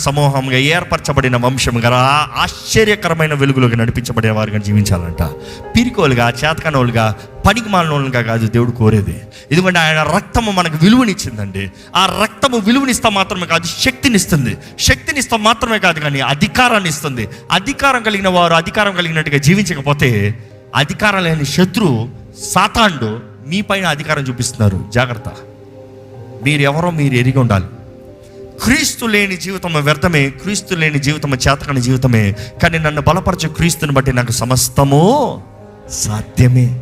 సమూహంగా, ఏర్పరచబడిన వంశంగా, ఆశ్చర్యకరమైన వెలుగులోకి నడిపించబడే వారుగా జీవించాలంట. పిరికోలుగా, చేతకనోలుగా, పనికి మాలినోళ్ళుగా కాదు దేవుడు కోరేది. ఎందుకంటే ఆయన రక్తము మనకు విలువనిచ్చిందండి. ఆ రక్తము విలువనిస్తా మాత్రమే కాదు, శక్తినిస్తుంది. శక్తినిస్తా మాత్రమే కాదు కానీ అధికారాన్ని ఇస్తుంది. అధికారం కలిగిన వారు అధికారం కలిగినట్టుగా జీవించకపోతే అధికారం లేని శత్రువు సాతానుడు మీ పైన అధికారం చూపిస్తున్నారు. జాగ్రత్త. మీరు ఎవరో మీరు ఎరిగి ఉండాలి. క్రీస్తు లేని జీవితం వ్యర్థమే, క్రీస్తు లేని జీవితం చేతకాని జీవితమే. కానీ నన్ను బలపరచే క్రీస్తుని బట్టి నాకు సమస్తము సాధ్యమే.